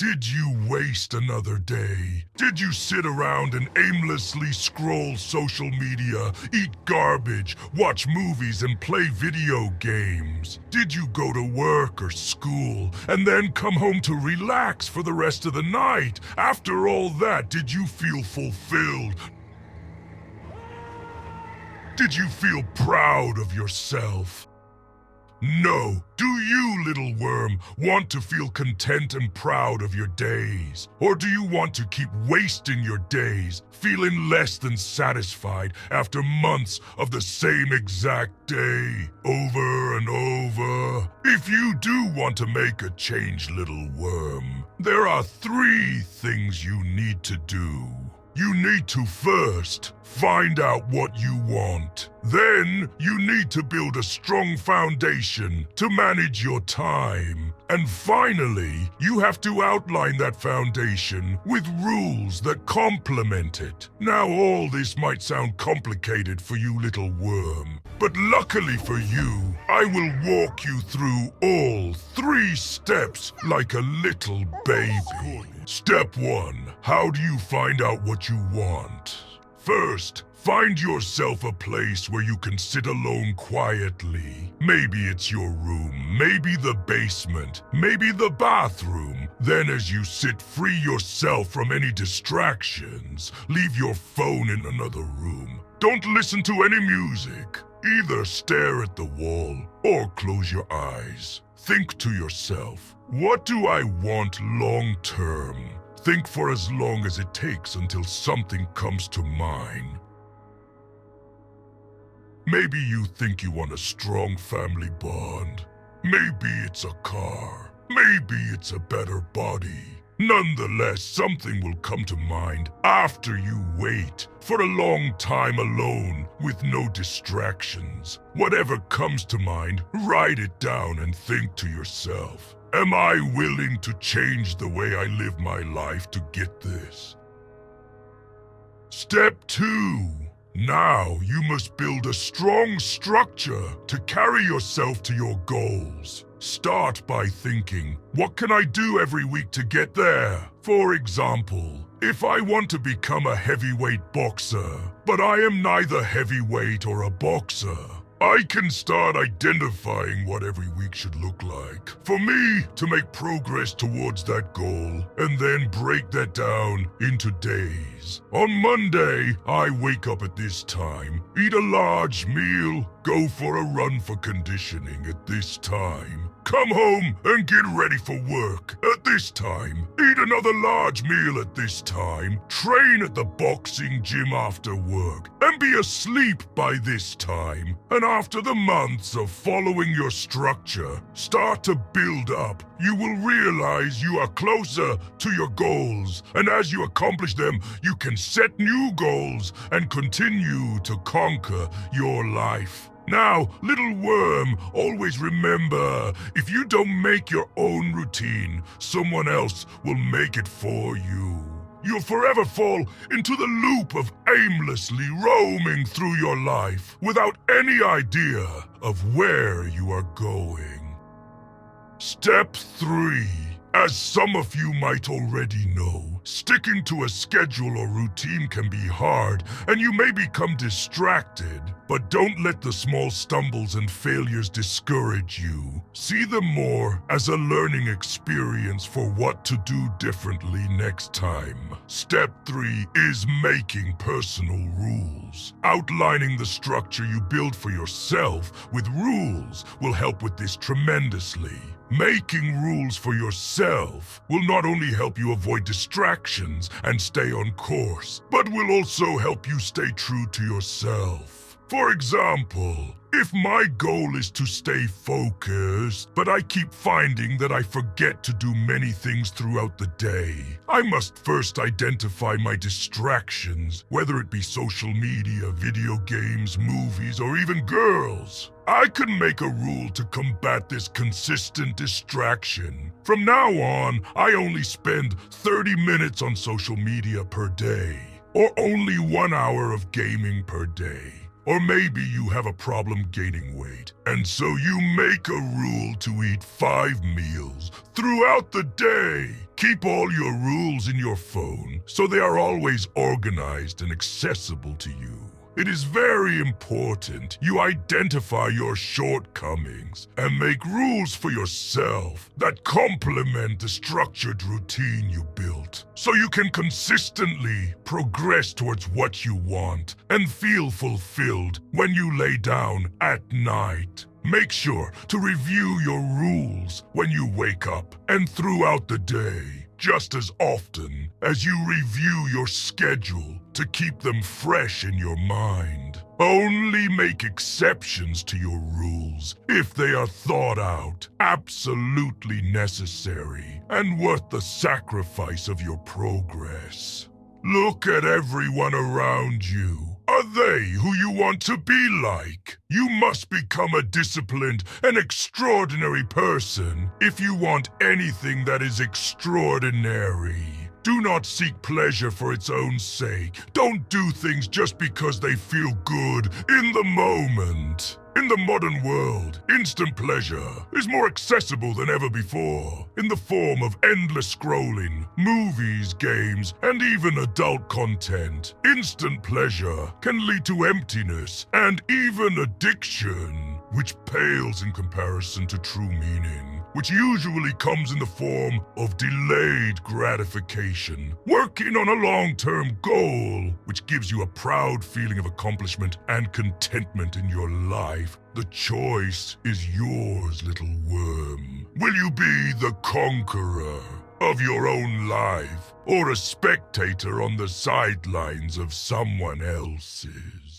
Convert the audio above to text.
Did you waste another day? Did you sit around and aimlessly scroll social media, eat garbage, watch movies, and play video games? Did you go to work or school and then come home to relax for the rest of the night? After all that, did you feel fulfilled? Did you feel proud of yourself? No. Do you, little worm, want to feel content and proud of your days? Or do you want to keep wasting your days, feeling less than satisfied after months of the same exact day, over and over? If you do want to make a change, little worm, there are 3 things you need to do. You need to first find out what you want. Then you need to build a strong foundation to manage your time. And finally, you have to outline that foundation with rules that complement it. Now all this might sound complicated for you, little worm, but luckily for you, I will walk you through all 3 steps like a little baby. Step 1. How do you find out what you want? First, find yourself a place where you can sit alone quietly. Maybe it's your room, maybe the basement, maybe the bathroom. Then as you sit, free yourself from any distractions. Leave your phone in another room. Don't listen to any music. Either stare at the wall or close your eyes. Think to yourself, what do I want long term? Think for as long as it takes until something comes to mind. Maybe you think you want a strong family bond. Maybe it's a car. Maybe it's a better body. Nonetheless, something will come to mind after you wait for a long time alone with no distractions. Whatever comes to mind, write it down and think to yourself, am I willing to change the way I live my life to get this? Step 2. Now you must build a strong structure to carry yourself to your goals. Start by thinking, what can I do every week to get there? For example, if I want to become a heavyweight boxer, but I am neither heavyweight or a boxer, I can start identifying what every week should look like for me to make progress towards that goal, and then break that down into days. On Monday, I wake up at this time, eat a large meal, go for a run for conditioning at this time, come home and get ready for work at this time, eat another large meal at this time, train at the boxing gym after work, and be asleep by this time. And after the months of following your structure start to build up, you will realize you are closer to your goals. And as you accomplish them, you can set new goals and continue to conquer your life. Now, little worm, always remember, if you don't make your own routine, someone else will make it for you. You'll forever fall into the loop of aimlessly roaming through your life without any idea of where you are going. Step 3. As some of you might already know, sticking to a schedule or routine can be hard, and you may become distracted. But don't let the small stumbles and failures discourage you. See them more as a learning experience for what to do differently next time. Step 3 is making personal rules. Outlining the structure you build for yourself with rules will help with this tremendously. Making rules for yourself will not only help you avoid distractions and stay on course, but will also help you stay true to yourself. For example, if my goal is to stay focused, but I keep finding that I forget to do many things throughout the day, I must first identify my distractions, whether it be social media, video games, movies, or even girls. I can make a rule to combat this consistent distraction. From now on, I only spend 30 minutes on social media per day, or only 1 hour of gaming per day. Or maybe you have a problem gaining weight, and so you make a rule to eat 5 meals throughout the day. Keep all your rules in your phone so they are always organized and accessible to you. It is very important you identify your shortcomings and make rules for yourself that complement the structured routine you built, so you can consistently progress towards what you want and feel fulfilled when you lay down at night. Make sure to review your rules when you wake up and throughout the day, just as often as you review your schedule to keep them fresh in your mind. Only make exceptions to your rules if they are thought out, absolutely necessary, and worth the sacrifice of your progress. Look at everyone around you. Are they who you want to be like? You must become a disciplined and extraordinary person if you want anything that is extraordinary. Do not seek pleasure for its own sake. Don't do things just because they feel good in the moment. In the modern world, instant pleasure is more accessible than ever before, in the form of endless scrolling, movies, games, and even adult content. Instant pleasure can lead to emptiness and even addiction, which pales in comparison to true meaning, which usually comes in the form of delayed gratification, working on a long-term goal, which gives you a proud feeling of accomplishment and contentment in your life. The choice is yours, little worm. Will you be the conqueror of your own life, or a spectator on the sidelines of someone else's?